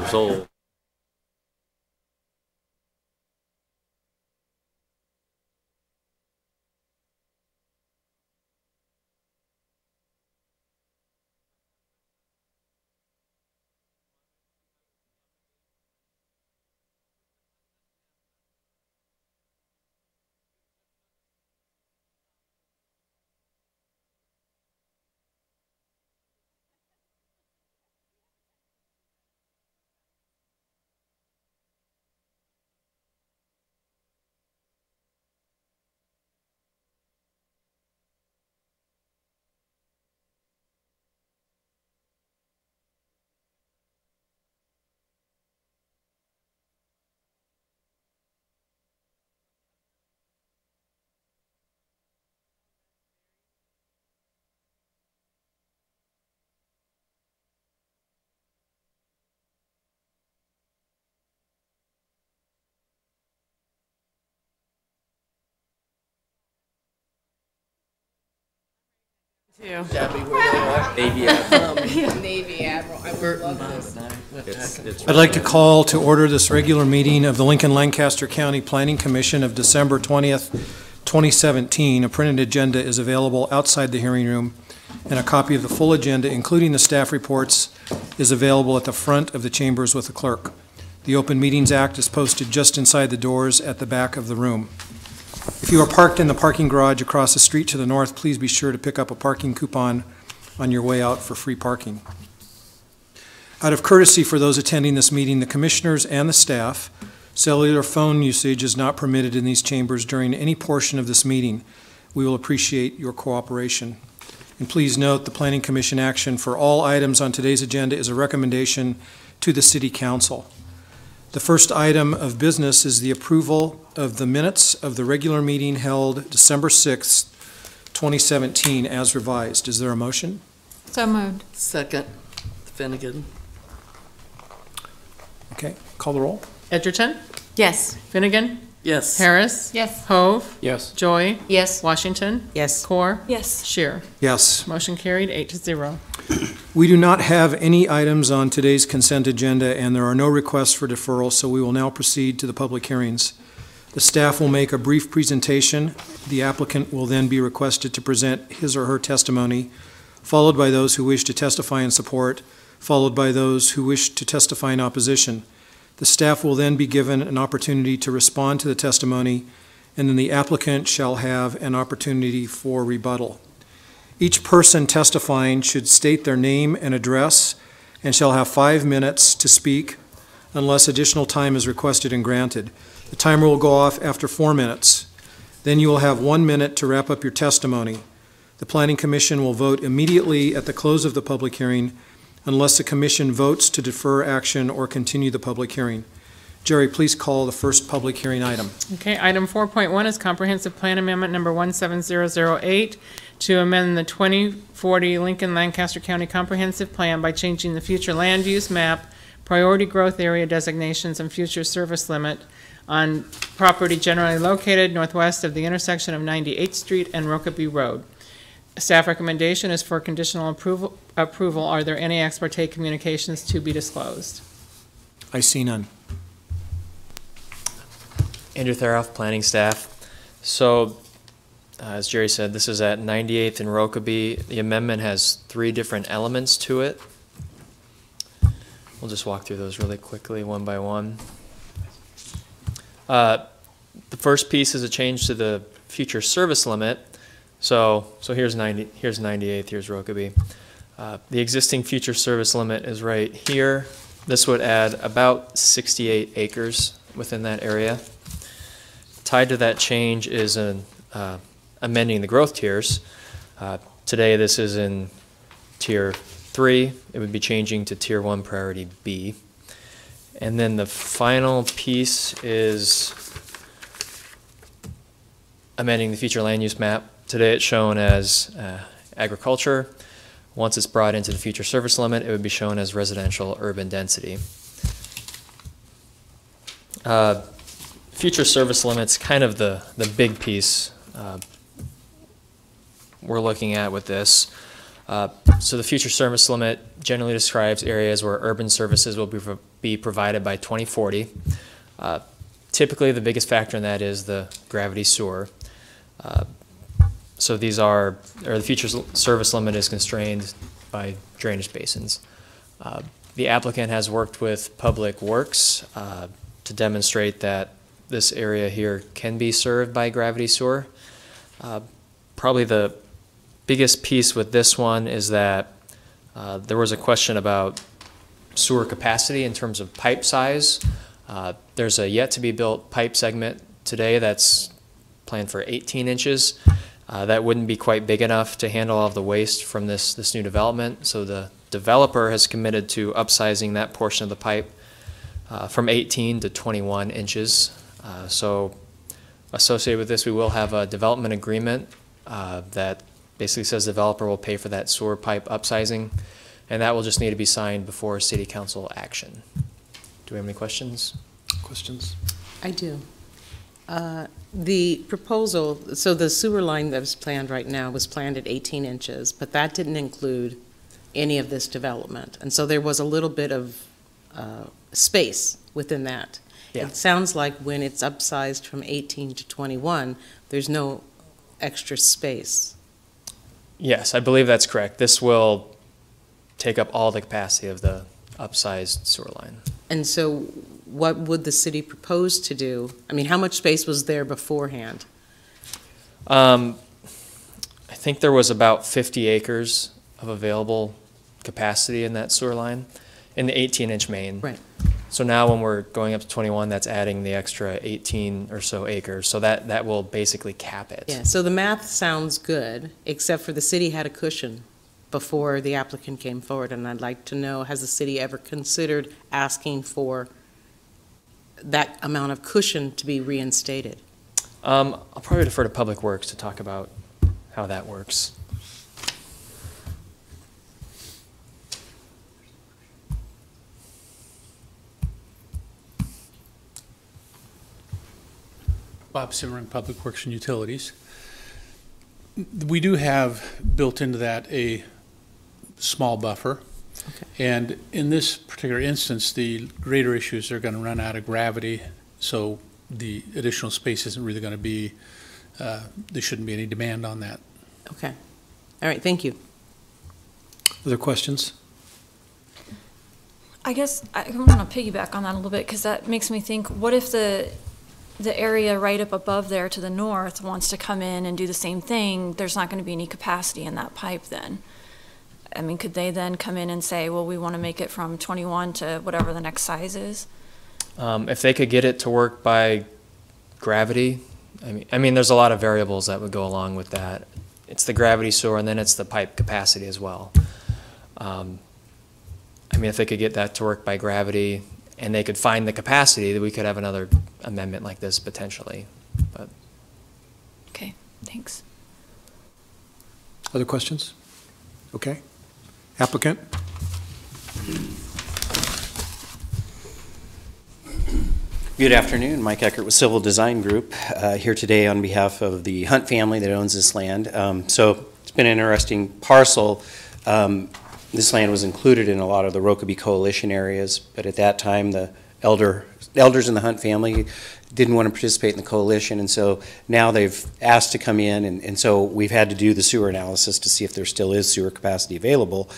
years old. Debbie, where they are. Navy Admiral. Navy Admiral. I would love this. It's I'd like to call to order this regular meeting of the Lincoln-Lancaster County Planning Commission of December 20th, 2017. A printed agenda is available outside the hearing room, and a copy of the full agenda, including the staff reports, is available at the front of the chambers with the clerk. The Open Meetings Act is posted just inside the doors at the back of the room. If you are parked in the parking garage across the street to the north, please be sure to pick up a parking coupon on your way out for free parking. Out of courtesy for those attending this meeting, the commissioners and the staff, cellular phone usage is not permitted in these chambers during any portion of this meeting. We will appreciate your cooperation. And please note, the Planning Commission action for all items on today's agenda is a recommendation to the City Council. The first item of business is the approval of the minutes of the regular meeting held December 6th, 2017, as revised. Is there a motion? So moved. Second, Finnegan. Okay, call the roll. Edgerton, Yes. Finnegan, Yes. Harris, Yes. Hove, Yes. Joy, Yes. Washington, Yes. Core, Yes. Shear. Yes. Motion carried 8-0. We do not have any items on today's consent agenda, and there are no requests for deferral, so we will now proceed to the public hearings. The staff will make a brief presentation. The applicant will then be requested to present his or her testimony, followed by those who wish to testify in support, followed by those who wish to testify in opposition. The staff will then be given an opportunity to respond to the testimony, and then the applicant shall have an opportunity for rebuttal. Each person testifying should state their name and address and shall have 5 minutes to speak unless additional time is requested and granted. The timer will go off after 4 minutes. Then you will have 1 minute to wrap up your testimony. The Planning Commission will vote immediately at the close of the public hearing unless the Commission votes to defer action or continue the public hearing. Jerry, please call the first public hearing item. Okay, item 4.1 is Comprehensive Plan Amendment Number 17008 to amend the 2040 Lincoln-Lancaster County Comprehensive Plan by changing the future land use map, priority growth area designations, and future service limit on property generally located northwest of the intersection of 98th Street and Rokeby Road. Staff recommendation is for conditional approval. Are there any ex parte communications to be disclosed? I see none. Andrew Theroff, planning staff. So, as Jerry said, this is at 98th and Rokeby. The amendment has 3 different elements to it. We'll just walk through those really quickly, one by one. The first piece is a change to the future service limit. So here's 98th, here's Rokeby. The existing future service limit is right here. This would add about 68 acres within that area. Tied to that change is amending the growth tiers. Today this is in Tier 3. It would be changing to Tier 1 Priority B. And then the final piece is amending the future land use map. Today it's shown as agriculture. Once it's brought into the future service limit, it would be shown as residential urban density. Future service limit's kind of the big piece we're looking at with this. So the future service limit generally describes areas where urban services will be be provided by 2040. Typically, the biggest factor in that is the gravity sewer. So these are, or the future service limit is constrained by drainage basins. The applicant has worked with Public Works to demonstrate that this area here can be served by gravity sewer. Probably the biggest piece with this one is that there was a question about sewer capacity in terms of pipe size. There's a yet to be built pipe segment today that's planned for 18 inches. That wouldn't be quite big enough to handle all of the waste from this new development. So the developer has committed to upsizing that portion of the pipe from 18 to 21 inches. So associated with this, we will have a development agreement that basically says the developer will pay for that sewer pipe upsizing, and that will just need to be signed before city council action. Do we have any questions? Questions? I do. The proposal, so the sewer line that was planned right now was planned at 18 inches, but that didn't include any of this development. And so there was a little bit of space within that. Yeah. It sounds like when it's upsized from 18 to 21, there's no extra space. Yes, I believe that's correct. This will take up all the capacity of the upsized sewer line. And so what would the city propose to do? I mean, how much space was there beforehand? I think there was about 50 acres of available capacity in that sewer line in the 18-inch main. Right. So now when we're going up to 21, that's adding the extra 18 or so acres. So that will basically cap it. Yeah, so the math sounds good, except for the city had a cushion before the applicant came forward, and I'd like to know, has the city ever considered asking for that amount of cushion to be reinstated? I'll probably defer to Public Works to talk about how that works. Bob Simmering, Public Works and Utilities. We do have built into that a small buffer. Okay. And in this particular instance, the greater issues are going to run out of gravity, so the additional space isn't really going to be, there shouldn't be any demand on that. Okay. All right, thank you. Other questions? I guess I want to piggyback on that a little bit, because that makes me think, what if the area right up above there to the north wants to come in and do the same thing? There's not going to be any capacity in that pipe then. I mean, could they then come in and say, well, we want to make it from 21 to whatever the next size is? If they could get it to work by gravity, I mean, there's a lot of variables that would go along with that. It's the gravity sewer, and then it's the pipe capacity as well. I mean, if they could get that to work by gravity, and they could find the capacity, that we could have another amendment like this potentially. But Okay, thanks. Other questions? Okay. Applicant? Good afternoon. Mike Eckert with Civil Design Group, here today on behalf of the Hunt family that owns this land. So it's been an interesting parcel. This land was included in a lot of the Rokeby Coalition areas, but at that time the elders in the Hunt family didn't want to participate in the coalition, and so now they've asked to come in, and so we've had to do the sewer analysis to see if there still is sewer capacity available.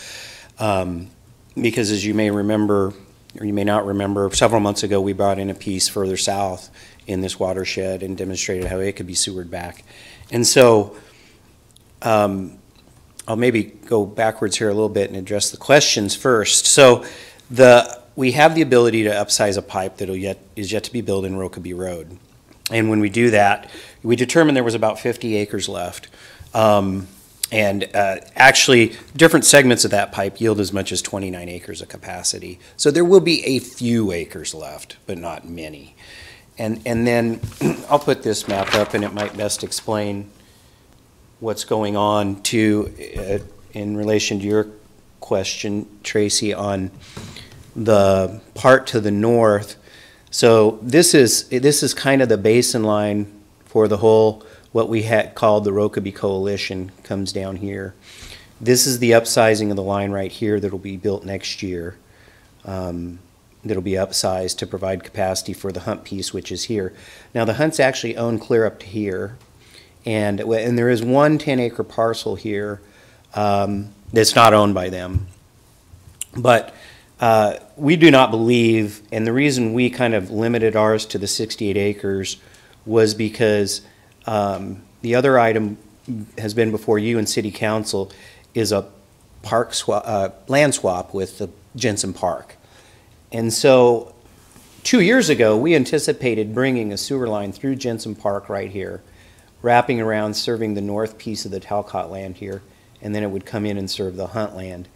Because as you may remember, or you may not remember, several months ago we brought in a piece further south in this watershed and demonstrated how it could be sewered back. And so I'll maybe go backwards here a little bit and address the questions first. So we have the ability to upsize a pipe that is yet to be built in Rokeby Road. And when we do that, we determined there was about 50 acres left. Actually, different segments of that pipe yield as much as 29 acres of capacity. So there will be a few acres left, but not many. And then I'll put this map up, and it might best explain what's going on in relation to your question, Tracy, on the part to the north. So this is kind of the basin line for the whole, what we had called the Rokeby Coalition comes down here. This is the upsizing of the line right here that will be built next year. that'll be upsized to provide capacity for the Hunt piece, which is here. Now, the Hunts actually own clear up to here, and there is one 10-acre parcel here that's not owned by them. But we do not believe, and the reason we kind of limited ours to the 68 acres was because the other item has been before you and City Council is a park swap, land swap with the Jensen Park. And so 2 years ago, we anticipated bringing a sewer line through Jensen Park right here, wrapping around, serving the north piece of the Talcott land here, and then it would come in and serve the Hunt land.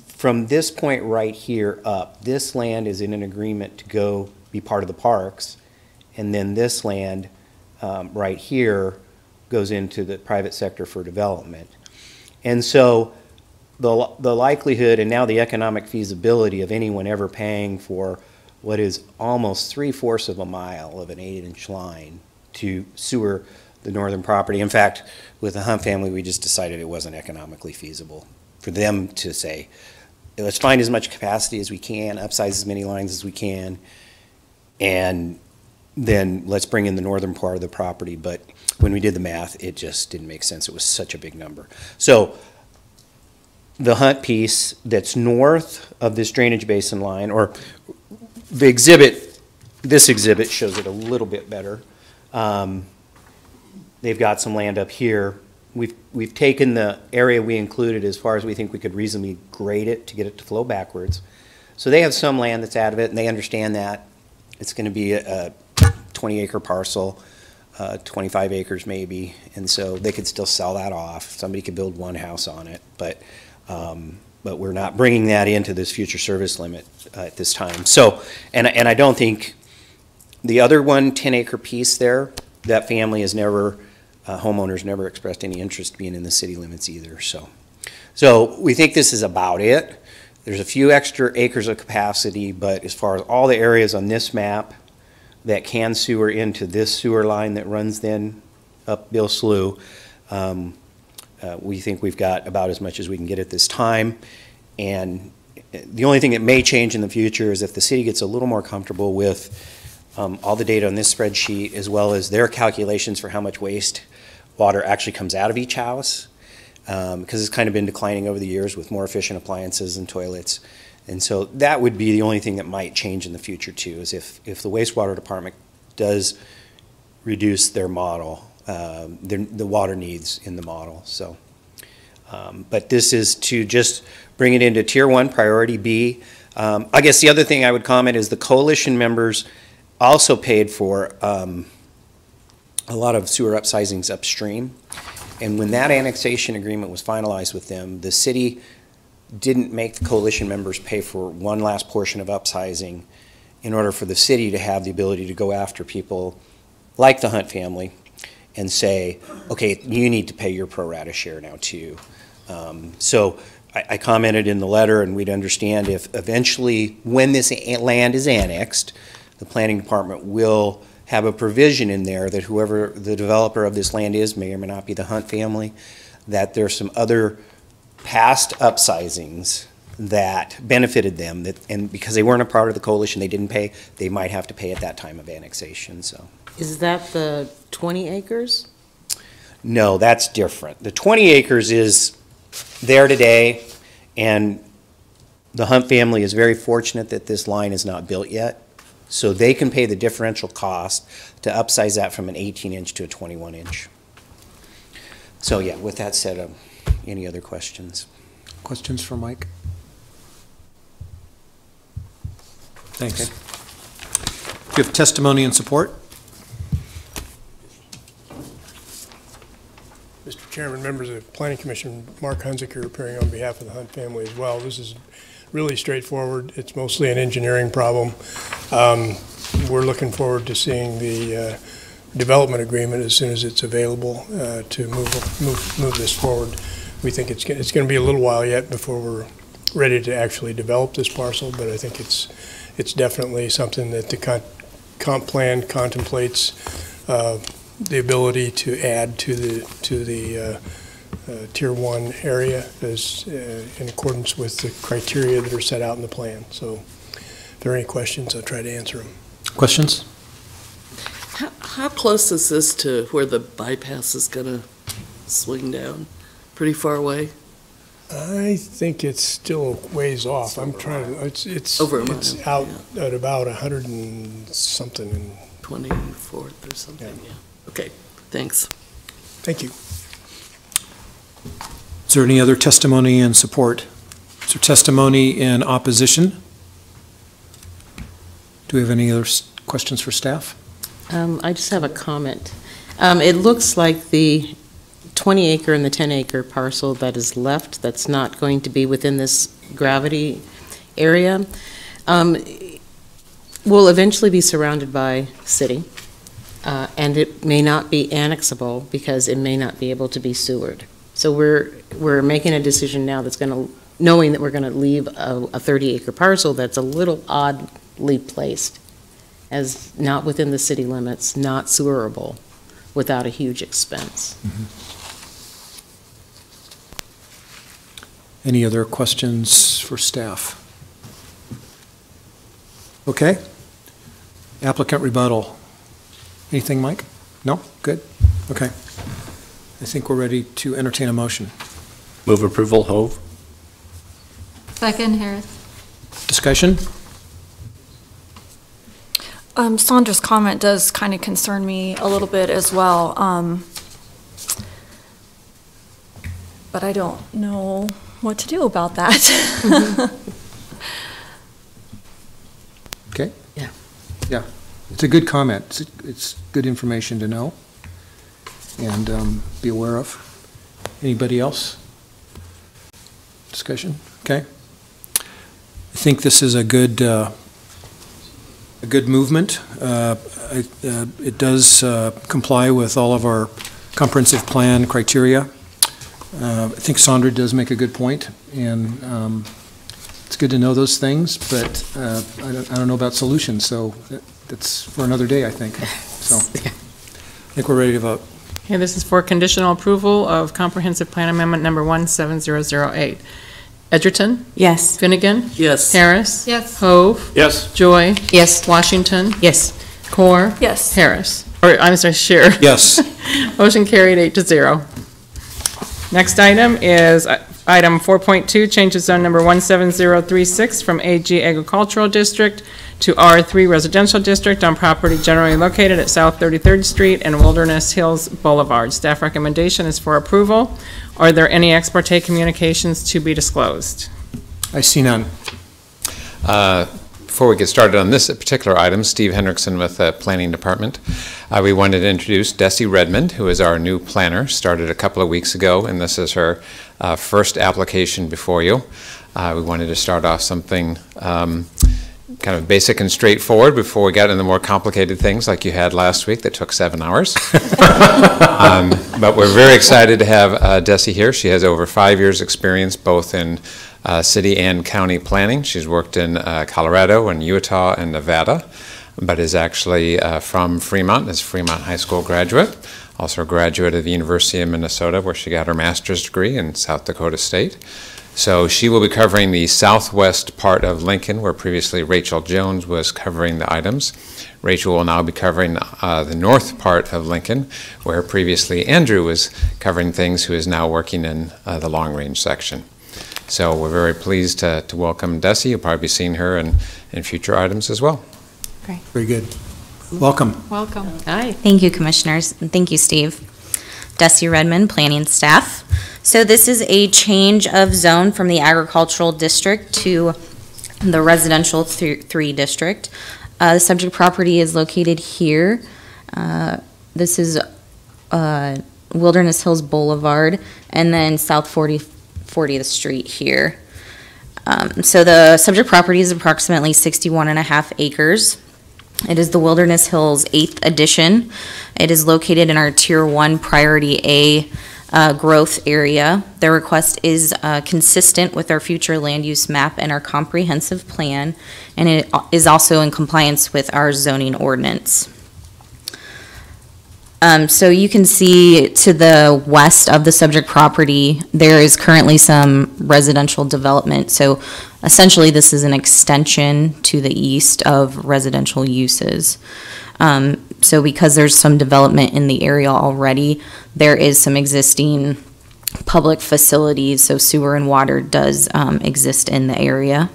From this point right here up, this land is in an agreement to go be part of the parks, and then this land right here goes into the private sector for development. And so the likelihood and now the economic feasibility of anyone ever paying for what is almost 3/4 of a mile of an 8-inch line to sewer the northern property. In fact, with the Hunt family, we just decided it wasn't economically feasible for them to say, let's find as much capacity as we can, upsize as many lines as we can, and then let's bring in the northern part of the property. But when we did the math, it just didn't make sense. It was such a big number. So the Hunt piece that's north of this drainage basin line, or the exhibit, this exhibit shows it a little bit better. They've got some land up here. We've taken the area we included as far as we think we could reasonably grade it to get it to flow backwards. So they have some land that's out of it, and they understand that. It's going to be a 20-acre parcel, 25 acres maybe, and so they could still sell that off. Somebody could build one house on it, but we're not bringing that into this future service limit at this time. So, and I don't think the other one 10-acre piece there, that family has never, homeowners never expressed any interest being in the city limits either. So we think this is about it. There's a few extra acres of capacity, but as far as all the areas on this map that can sewer into this sewer line that runs then up Bill Slough, we think we've got about as much as we can get at this time. And the only thing that may change in the future is if the city gets a little more comfortable with all the data on this spreadsheet, as well as their calculations for how much waste water actually comes out of each house, because it's kind of been declining over the years with more efficient appliances and toilets. And so that would be the only thing that might change in the future too, is if the wastewater department does reduce their model, the water needs in the model. So, but this is to just bring it into Tier 1, Priority B. I guess the other thing I would comment is the coalition members also paid for a lot of sewer upsizings upstream. And when that annexation agreement was finalized with them, the city didn't make the coalition members pay for one last portion of upsizing in order for the city to have the ability to go after people like the Hunt family and say, okay, you need to pay your pro rata share now too. So I commented in the letter, and we'd understand if eventually, when this land is annexed, the planning department will have a provision in there that whoever the developer of this land is, may or may not be the Hunt family, that there's some other past upsizings that benefited them, and because they weren't a part of the coalition, they didn't pay, they might have to pay at that time of annexation. So, Is that the 20 acres? No, that's different. The 20 acres is there today, and the Hunt family is very fortunate that this line is not built yet. So they can pay the differential cost to upsize that from an 18-inch to a 21-inch. So yeah, with that said, any other questions? Questions for Mike? Thanks. Okay. Do you have testimony and support? Mr. Chairman, members of the Planning Commission, Mark Hunziker appearing on behalf of the Hunt family as well. This is really straightforward. It's mostly an engineering problem. We're looking forward to seeing the development agreement as soon as it's available to move this forward. We think it's going to be a little while yet before we're ready to actually develop this parcel, but I think it's definitely something that the comp plan contemplates the ability to add to the Tier 1 area as in accordance with the criteria that are set out in the plan. So if there are any questions, I'll try to answer them. Questions? How close is this to where the bypass is going to swing down? Pretty far away? I think it's still a ways off. I'm trying to, it's Over a mile, it's out at about 100 and something. And 24th or something, yeah. Okay, thanks. thank you. Is there any other testimony in support? Is there testimony in opposition? Do we have any other questions for staff? I just have a comment. It looks like the 20-acre and the 10-acre parcel that is left that's not going to be within this gravity area will eventually be surrounded by city, and it may not be annexable because it may not be able to be sewered. So we're making a decision now that's going to, knowing that we're going to leave a 30-acre parcel that's a little oddly placed as not within the city limits, not sewerable, without a huge expense. Any other questions for staff? Okay. Applicant rebuttal. Anything, Mike? No? Good? Okay. I think we're ready to entertain a motion. Move approval, Hove. Second, Harris. Discussion? Sandra's comment does kind of concern me a little bit as well. But I don't know what to do about that. Okay. Yeah. Yeah. It's a good comment. It's good information to know and be aware of. Anybody else? Discussion? Okay. I think this is a good movement. It does comply with all of our comprehensive plan criteria. I think Sandra does make a good point, and it's good to know those things, but I don't know about solutions, so that's for another day, I think. So I think we're ready to vote. Okay, this is for conditional approval of comprehensive plan amendment number 17008. Edgerton? Yes. Finnegan? Yes. Harris? Yes. Hove? Yes. Joy? Yes. Washington? Yes. Core? Yes. Harris. Or, I'm sorry, Shear. Yes. Motion carried 8-0. Next item is item 4.2, changes zone number 17036 from AG Agricultural District to R3 Residential District on property generally located at South 33rd Street and Wilderness Hills Boulevard. Staff recommendation is for approval. Are there any ex parte communications to be disclosed? I see none. Before we get started on this particular item, Steve Hendrickson with the Planning Department. We wanted to introduce Desi Redmond, who is our new planner, started a couple of weeks ago, and this is her first application before you. We wanted to start off something kind of basic and straightforward before we got into the more complicated things like you had last week that took 7 hours. But we're very excited to have Desi here. She has over 5 years experience both in city and county planning. She's worked in Colorado and Utah and Nevada, but is actually from Fremont, is a Fremont High School graduate, also a graduate of the University of Minnesota where she got her master's degree in South Dakota State. So she will be covering the southwest part of Lincoln, where previously Rachel Jones was covering the items. Rachel will now be covering the north part of Lincoln, where previously Andrew was covering things, who is now working in the long-range section. So we're very pleased to welcome Desi. You'll probably be seeing her in future items as well. Great. Very good. Welcome. Welcome. Hi. Thank you, Commissioners, and thank you, Steve. Desi Redmond, Planning Staff. So this is a change of zone from the Agricultural District to the Residential 3 District. The subject property is located here. This is Wilderness Hills Boulevard, and then South 40th Street here. So the subject property is approximately 61.5 acres. It is the Wilderness Hills 8th edition. It is located in our Tier 1 Priority A growth area. The request is consistent with our future land use map and our comprehensive plan, and it is also in compliance with our zoning ordinance. So you can see to the west of the subject property, there is currently some residential development. So essentially, this is an extension to the east of residential uses. So because there's some development in the area already, there is some existing public facilities, so sewer and water does exist in the area.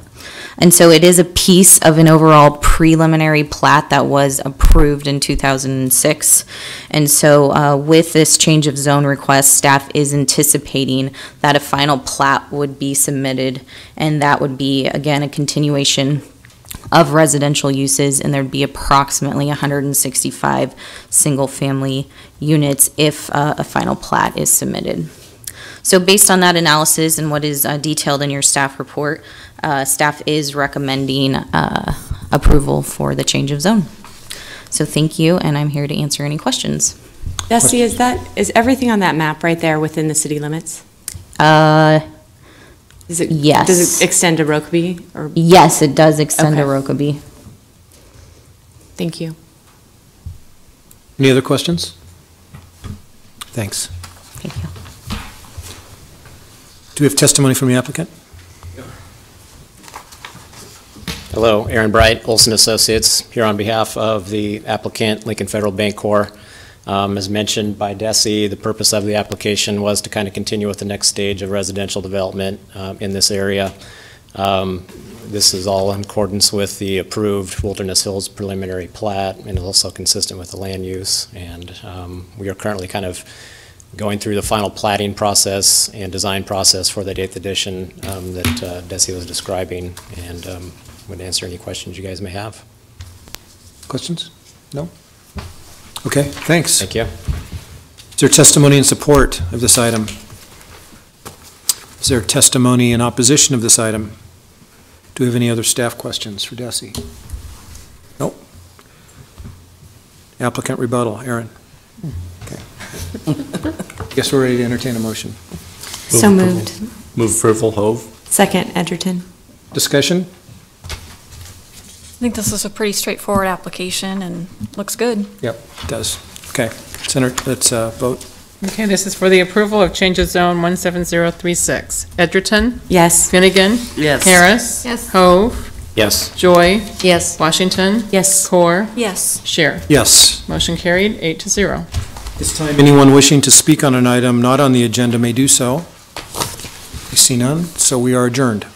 And so it is a piece of an overall preliminary plat that was approved in 2006. And so with this change of zone request, staff is anticipating that a final plat would be submitted, and that would be, again, a continuation of residential uses, and there'd be approximately 165 single-family units if a final plat is submitted. So based on that analysis and what is detailed in your staff report, staff is recommending approval for the change of zone. So thank you, and I'm here to answer any questions. Desi, is everything on that map right there within the city limits? Yes. Does it extend to Rokeby? Or? Yes, it does extend to Rokeby. Thank you. Any other questions? Thanks. Thank you. Do we have testimony from the applicant? Hello, Aaron Bright, Olson Associates, here on behalf of the applicant, Lincoln Federal Bancorp. As mentioned by Desi, the purpose of the application was to kind of continue with the next stage of residential development in this area. This is all in accordance with the approved Wilderness Hills preliminary plat and also consistent with the land use. And we are currently kind of going through the final platting process and design process for the 8th edition that Desi was describing, and would answer any questions you guys may have. Questions? No? Okay, thanks. Thank you. Is there testimony in support of this item? Is there testimony in opposition of this item? Do we have any other staff questions for Desi? Nope. Applicant rebuttal, Aaron. Okay. Guess we're ready to entertain a motion. So moved. Move approval, Hove. Second, Edgerton. Discussion? I think this is a pretty straightforward application and looks good. Yep, it does. Okay, let's vote. Okay, this is for the approval of change of zone 17036. Edgerton? Yes. Finnegan? Yes. Harris? Yes. Hove? Yes. Joy? Yes. Washington? Yes. Core? Yes. Share. Yes. Motion carried, 8-0. This time, anyone wishing to speak on an item not on the agenda may do so. I see none, so we are adjourned.